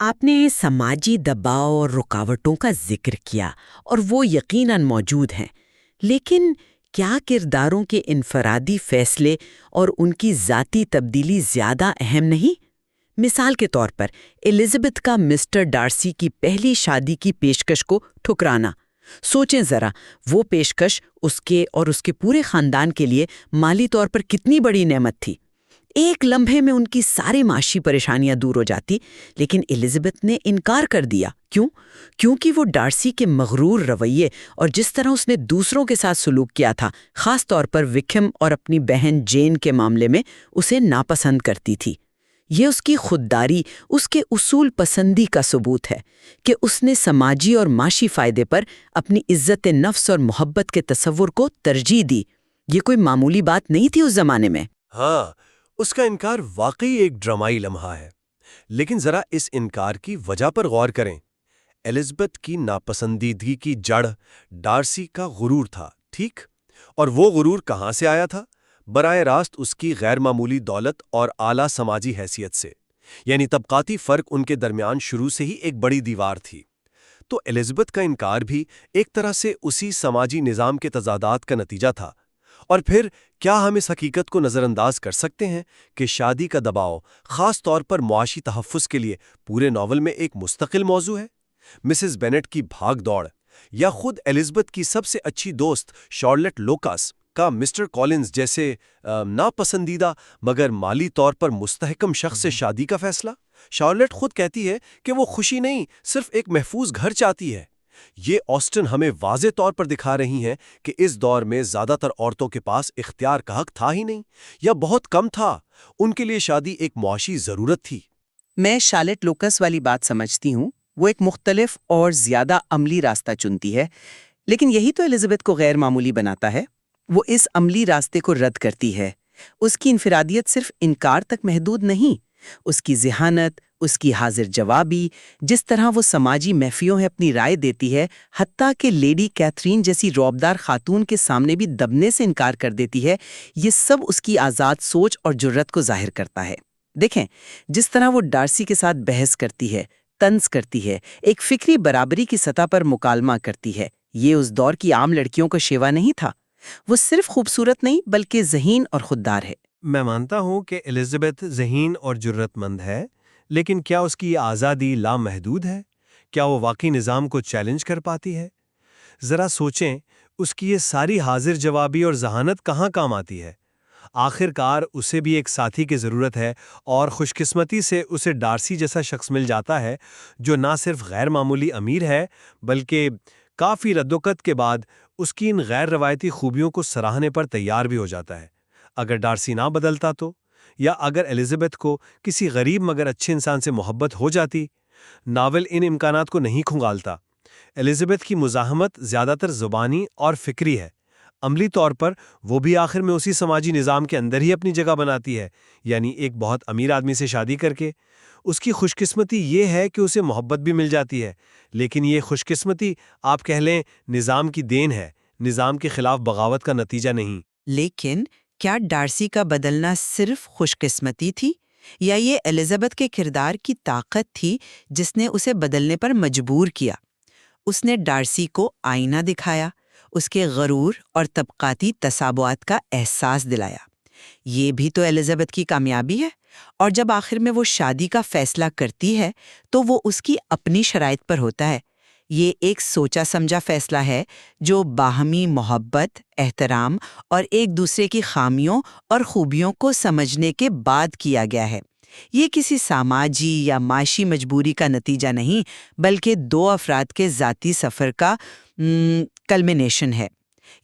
آپ نے سماجی دباؤ اور رکاوٹوں کا ذکر کیا اور وہ یقیناً موجود ہیں، لیکن کیا کرداروں کے انفرادی فیصلے اور ان کی ذاتی تبدیلی زیادہ اہم نہیں؟ مثال کے طور پر الزبتھ کا مسٹر ڈارسی کی پہلی شادی کی پیشکش کو ٹھکرانا، سوچیں ذرا، وہ پیشکش اس کے اور اس کے پورے خاندان کے لیے مالی طور پر کتنی بڑی نعمت تھی۔ ایک لمحے میں ان کی ساری معاشی پریشانیاں دور ہو جاتی، لیکن الزبتھ نے انکار کر دیا۔ کیوں؟ کیونکہ وہ ڈارسی کے مغرور رویے اور جس طرح اس نے دوسروں کے ساتھ سلوک کیا تھا، خاص طور پر وکھم اور اپنی بہن جین کے معاملے میں، اسے ناپسند کرتی تھی۔ یہ اس کی خودداری، اس کے اصول پسندی کا ثبوت ہے کہ اس نے سماجی اور معاشی فائدے پر اپنی عزت نفس اور محبت کے تصور کو ترجیح دی۔ یہ کوئی معمولی بات نہیں تھی اس زمانے میں۔ ہاں، اس کا انکار واقعی ایک ڈرامائی لمحہ ہے، لیکن ذرا اس انکار کی وجہ پر غور کریں۔ الزبتھ کی ناپسندیدگی کی جڑ ڈارسی کا غرور تھا، ٹھیک؟ اور وہ غرور کہاں سے آیا تھا؟ براہ راست اس کی غیر معمولی دولت اور اعلیٰ سماجی حیثیت سے، یعنی طبقاتی فرق ان کے درمیان شروع سے ہی ایک بڑی دیوار تھی۔ تو الزبتھ کا انکار بھی ایک طرح سے اسی سماجی نظام کے تضادات کا نتیجہ تھا۔ اور پھر کیا ہم اس حقیقت کو نظر انداز کر سکتے ہیں کہ شادی کا دباؤ، خاص طور پر معاشی تحفظ کے لیے، پورے ناول میں ایک مستقل موضوع ہے؟ مسز بینٹ کی بھاگ دوڑ، یا خود الزبتھ کی سب سے اچھی دوست شارلٹ لوکاس کا مسٹر کالنز جیسے ناپسندیدہ مگر مالی طور پر مستحکم شخص سے شادی کا فیصلہ؟ شارلٹ خود کہتی ہے کہ وہ خوشی نہیں، صرف ایک محفوظ گھر چاہتی ہے۔ یہ آسٹن ہمیں واضح طور پر دکھا رہی ہیں کہ اس دور میں زیادہ تر عورتوں کے پاس اختیار کا حق تھا ہی نہیں، یا بہت کم تھا۔ ان کے لیے شادی ایک معاشی ضرورت تھی۔ میں شارلٹ لوکس والی بات سمجھتی ہوں، وہ ایک مختلف اور زیادہ عملی راستہ چنتی ہے، لیکن یہی تو الزبتھ کو غیر معمولی بناتا ہے۔ وہ اس عملی راستے کو رد کرتی ہے۔ اس کی انفرادیت صرف انکار تک محدود نہیں، اس کی ذہانت، اس کی حاضر جوابی، جس طرح وہ سماجی محفلوں میں اپنی رائے دیتی ہے، حتیٰ کہ لیڈی کیتھرین جیسی رعبدار خاتون کے سامنے بھی دبنے سے انکار کر دیتی ہے، یہ سب اس کی آزاد سوچ اور جرت کو ظاہر کرتا ہے۔ دیکھیں، جس طرح وہ ڈارسی کے ساتھ بحث کرتی ہے، طنز کرتی ہے، ایک فکری برابری کی سطح پر مکالمہ کرتی ہے، یہ اس دور کی عام لڑکیوں کا شیوا نہیں تھا۔ وہ صرف خوبصورت نہیں بلکہ ذہین اور خوددار ہے۔ میں مانتا ہوں کہ الزبتھ ذہین اور جرت مند ہے، لیکن کیا اس کی یہ آزادی لامحدود ہے؟ کیا وہ واقعی نظام کو چیلنج کر پاتی ہے؟ ذرا سوچیں، اس کی یہ ساری حاضر جوابی اور ذہانت کہاں کام آتی ہے؟ آخر کار اسے بھی ایک ساتھی کی ضرورت ہے، اور خوش قسمتی سے اسے ڈارسی جیسا شخص مل جاتا ہے جو نہ صرف غیر معمولی امیر ہے بلکہ کافی ردوکت کے بعد اس کی ان غیر روایتی خوبیوں کو سراہنے پر تیار بھی ہو جاتا ہے۔ اگر ڈارسی نہ بدلتا تو، یا اگر الزبتھ کو کسی غریب مگر اچھے انسان سے محبت ہو جاتی، ناول ان امکانات کو نہیں کھنگالتا۔ الزبتھ کی مزاحمت زیادہ تر زبانی اور فکری ہے، عملی طور پر وہ بھی آخر میں اسی سماجی نظام کے اندر ہی اپنی جگہ بناتی ہے، یعنی ایک بہت امیر آدمی سے شادی کر کے۔ اس کی خوش قسمتی یہ ہے کہ اسے محبت بھی مل جاتی ہے، لیکن یہ خوش قسمتی آپ کہہ لیں نظام کی دین ہے، نظام کے خلاف بغاوت کا نتیجہ نہیں۔ لیکن کیا ڈارسی کا بدلنا صرف خوش قسمتی تھی، یا یہ الزبتھ کے کردار کی طاقت تھی جس نے اسے بدلنے پر مجبور کیا؟ اس نے ڈارسی کو آئینہ دکھایا، اس کے غرور اور طبقاتی تسابعات کا احساس دلایا۔ یہ بھی تو الزبتھ کی کامیابی ہے، اور جب آخر میں وہ شادی کا فیصلہ کرتی ہے تو وہ اس کی اپنی شرائط پر ہوتا ہے۔ یہ ایک سوچا سمجھا فیصلہ ہے جو باہمی محبت، احترام اور ایک دوسرے کی خامیوں اور خوبیوں کو سمجھنے کے بعد کیا گیا ہے۔ یہ کسی سماجی یا معاشی مجبوری کا نتیجہ نہیں، بلکہ دو افراد کے ذاتی سفر کا کلمینیشن ہے۔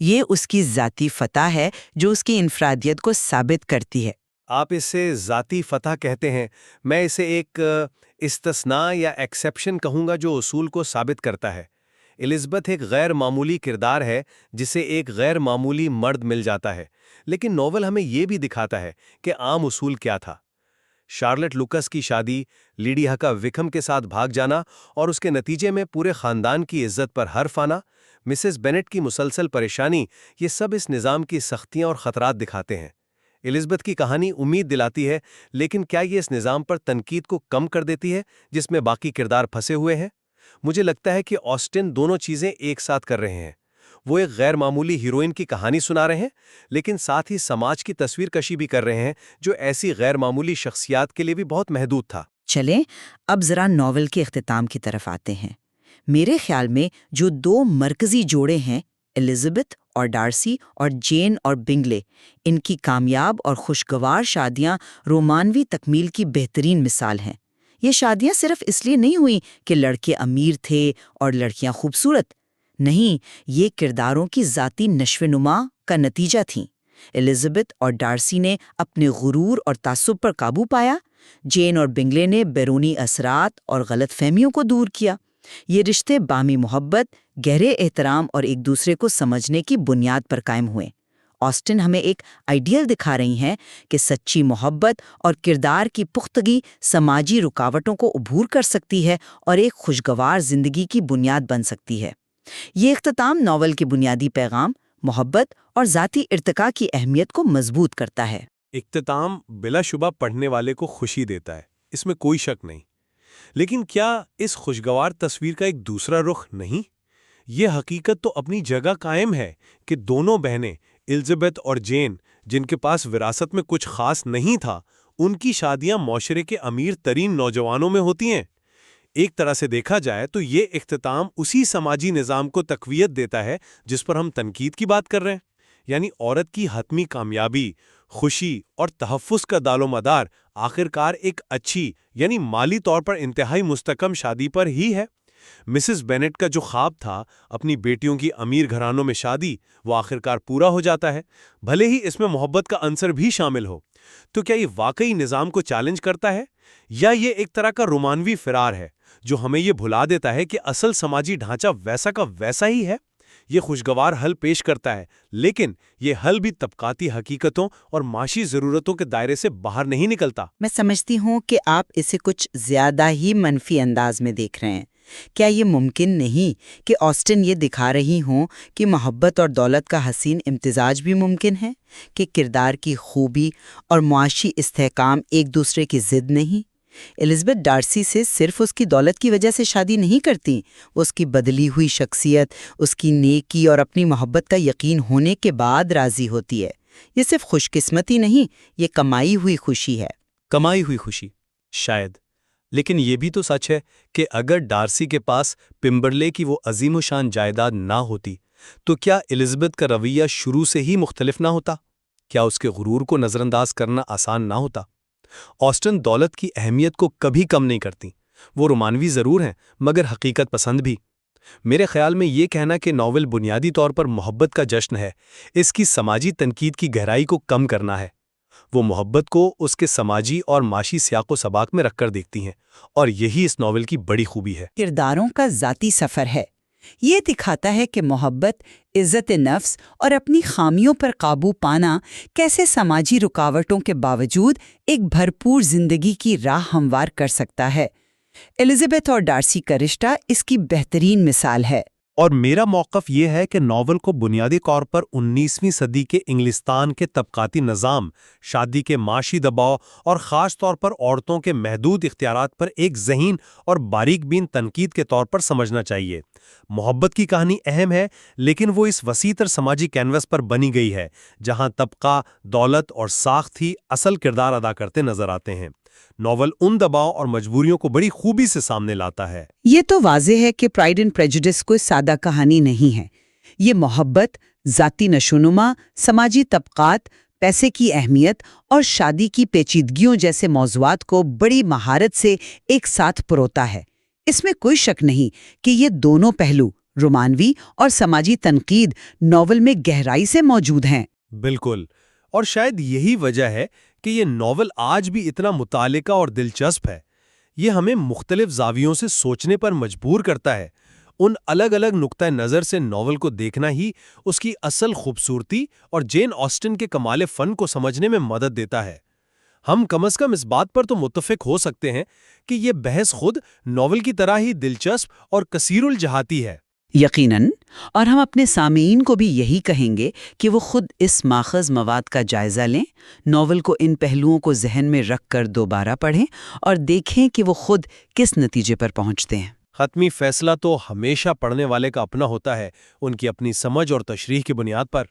یہ اس کی ذاتی فتح ہے جو اس کی انفرادیت کو ثابت کرتی ہے۔ آپ اسے ذاتی فتح کہتے ہیں، میں اسے ایک استثناء یا ایکسیپشن کہوں گا جو اصول کو ثابت کرتا ہے۔ الزبتھ ایک غیر معمولی کردار ہے جسے ایک غیر معمولی مرد مل جاتا ہے، لیکن ناول ہمیں یہ بھی دکھاتا ہے کہ عام اصول کیا تھا۔ شارلٹ لوکس کی شادی، لیڈی کا وکھم کے ساتھ بھاگ جانا اور اس کے نتیجے میں پورے خاندان کی عزت پر حرف آنا، مسز بینٹ کی مسلسل پریشانی، یہ سب اس نظام کی سختیاں اور خطرات دکھاتے ہیں۔ الزبتھ کی کہانی امید دلاتی ہے، لیکن کیا یہ اس نظام پر تنقید کو کم کر دیتی ہے جس میں باقی کردار پھنسے ہوئے ہیں؟ مجھے لگتا ہے کہ آسٹن دونوں چیزیں ایک ساتھ کر رہے ہیں۔ وہ ایک غیر معمولی ہیروئن کی کہانی سنا رہے ہیں، لیکن ساتھ ہی سماج کی تصویر کشی بھی کر رہے ہیں جو ایسی غیر معمولی شخصیات کے لیے بھی بہت محدود تھا۔ چلیں اب ذرا ناول کے اختتام کی طرف آتے ہیں۔ میرے خیال میں جو دو مرکزی جوڑے ہیں، الزبتھ اور ڈارسی اور جین اور بنگلے، ان کی کامیاب اور خوشگوار شادیاں رومانوی تکمیل کی بہترین مثال ہیں۔ یہ شادیاں صرف اس لیے نہیں ہوئیں کہ لڑکے امیر تھے اور لڑکیاں خوبصورت، نہیں، یہ کرداروں کی ذاتی نشو و نما کا نتیجہ تھیں۔ الزبتھ اور ڈارسی نے اپنے غرور اور تعصب پر قابو پایا، جین اور بنگلے نے بیرونی اثرات اور غلط فہمیوں کو دور کیا۔ یہ رشتے باہمی محبت، گہرے احترام اور ایک دوسرے کو سمجھنے کی بنیاد پر قائم ہوئے۔ آسٹن ہمیں ایک آئیڈیل دکھا رہی ہیں کہ سچی محبت اور کردار کی پختگی سماجی رکاوٹوں کو عبور کر سکتی ہے اور ایک خوشگوار زندگی کی بنیاد بن سکتی ہے۔ یہ اختتام ناول کے بنیادی پیغام، محبت اور ذاتی ارتقاء کی اہمیت کو مضبوط کرتا ہے۔ اختتام بلا شبہ پڑھنے والے کو خوشی دیتا ہے، اس میں کوئی شک نہیں، لیکن کیا اس خوشگوار تصویر کا ایک دوسرا رخ نہیں؟ یہ حقیقت تو اپنی جگہ قائم ہے کہ دونوں بہنیں الزبتھ اور جین، جن کے پاس وراثت میں کچھ خاص نہیں تھا، ان کی شادیاں معاشرے کے امیر ترین نوجوانوں میں ہوتی ہیں۔ ایک طرح سے دیکھا جائے تو یہ اختتام اسی سماجی نظام کو تقویت دیتا ہے جس پر ہم تنقید کی بات کر رہے ہیں، یعنی عورت کی حتمی کامیابی، خوشی اور تحفظ کا دار و مدار آخرکار ایک اچھی، یعنی مالی طور پر انتہائی مستحکم شادی پر ہی ہے۔ مسز بینٹ کا جو خواب تھا اپنی بیٹیوں کی امیر گھرانوں میں شادی، وہ آخرکار پورا ہو جاتا ہے، بھلے ہی اس میں محبت کا عنصر بھی شامل ہو۔ تو کیا یہ واقعی نظام کو چیلنج کرتا ہے، یا یہ ایک طرح کا رومانوی فرار ہے جو ہمیں یہ بھلا دیتا ہے کہ اصل سماجی ڈھانچہ ویسا کا ویسا ہی ہے؟ یہ خوشگوار حل پیش کرتا ہے، لیکن یہ حل بھی طبقاتی حقیقتوں اور معاشی ضرورتوں کے دائرے سے باہر نہیں نکلتا۔ میں سمجھتی ہوں کہ آپ اسے کچھ زیادہ ہی منفی انداز میں دیکھ رہے ہیں۔ کیا یہ ممکن نہیں کہ آسٹن یہ دکھا رہی ہوں کہ محبت اور دولت کا حسین امتزاج بھی ممکن ہے، کہ کردار کی خوبی اور معاشی استحکام ایک دوسرے کی ضد نہیں؟ الزبتھ ڈارسی سے صرف اس کی دولت کی وجہ سے شادی نہیں کرتی، وہ اس کی بدلی ہوئی شخصیت، اس کی نیکی اور اپنی محبت کا یقین ہونے کے بعد راضی ہوتی ہے۔ یہ صرف خوش قسمتی نہیں، یہ کمائی ہوئی خوشی ہے۔ کمائی ہوئی خوشی شاید، لیکن یہ بھی تو سچ ہے کہ اگر ڈارسی کے پاس پمبرلے کی وہ عظیم و شان جائیداد نہ ہوتی تو کیا الزبتھ کا رویہ شروع سے ہی مختلف نہ ہوتا؟ کیا اس کے غرور کو نظر انداز کرنا آسان نہ ہوتا؟ آسٹن دولت کی اہمیت کو کبھی کم نہیں کرتی، وہ رومانوی ضرور ہیں مگر حقیقت پسند بھی۔ میرے خیال میں یہ کہنا کہ ناول بنیادی طور پر محبت کا جشن ہے، اس کی سماجی تنقید کی گہرائی کو کم کرنا ہے۔ وہ محبت کو اس کے سماجی اور معاشی سیاق و سباق میں رکھ کر دیکھتی ہیں، اور یہی اس ناول کی بڑی خوبی ہے۔ کرداروں کا ذاتی سفر ہے۔ یہ دکھاتا ہے کہ محبت، عزت نفس اور اپنی خامیوں پر قابو پانا کیسے سماجی رکاوٹوں کے باوجود ایک بھرپور زندگی کی راہ ہموار کر سکتا ہے۔ الزبتھ اور ڈارسی کا رشتہ اس کی بہترین مثال ہے۔ اور میرا موقف یہ ہے کہ ناول کو بنیادی طور پر 19ویں صدی کے انگلستان کے طبقاتی نظام، شادی کے معاشی دباؤ اور خاص طور پر عورتوں کے محدود اختیارات پر ایک ذہین اور باریک بین تنقید کے طور پر سمجھنا چاہیے۔ محبت کی کہانی اہم ہے، لیکن وہ اس وسیع تر سماجی کینوس پر بنی گئی ہے جہاں طبقہ، دولت اور ساخت ہی اصل کردار ادا کرتے نظر آتے ہیں۔ ناول ان دباؤ اور مجبوریوں کو بڑی خوبی سے سامنے لاتا ہے۔ یہ تو واضح ہے کہ پرائڈ اینڈ پریجوڈس کوئی سادہ کہانی نہیں ہے۔ یہ محبت، ذاتی نشوونما، سماجی طبقات، پیسے کی اہمیت اور شادی کی پیچیدگیوں جیسے موضوعات کو بڑی مہارت سے ایک ساتھ پروتا ہے۔ اس میں کوئی شک نہیں کہ یہ دونوں پہلو، رومانوی اور سماجی تنقید، ناول میں گہرائی سے موجود ہیں۔ بالکل، اور شاید یہی وجہ ہے کہ یہ ناول آج بھی اتنا متعلقہ اور دلچسپ ہے۔ یہ ہمیں مختلف زاویوں سے سوچنے پر مجبور کرتا ہے۔ ان الگ الگ نقطۂ نظر سے ناول کو دیکھنا ہی اس کی اصل خوبصورتی اور جین آسٹن کے کمال فن کو سمجھنے میں مدد دیتا ہے۔ ہم کم از کم اس بات پر تو متفق ہو سکتے ہیں کہ یہ بحث خود ناول کی طرح ہی دلچسپ اور کثیر الجہاتی ہے۔ یقیناً، اور ہم اپنے سامعین کو بھی یہی کہیں گے کہ وہ خود اس ماخذ مواد کا جائزہ لیں، ناول کو ان پہلوؤں کو ذہن میں رکھ کر دوبارہ پڑھیں اور دیکھیں کہ وہ خود کس نتیجے پر پہنچتے ہیں۔ حتمی فیصلہ تو ہمیشہ پڑھنے والے کا اپنا ہوتا ہے، ان کی اپنی سمجھ اور تشریح کی بنیاد پر۔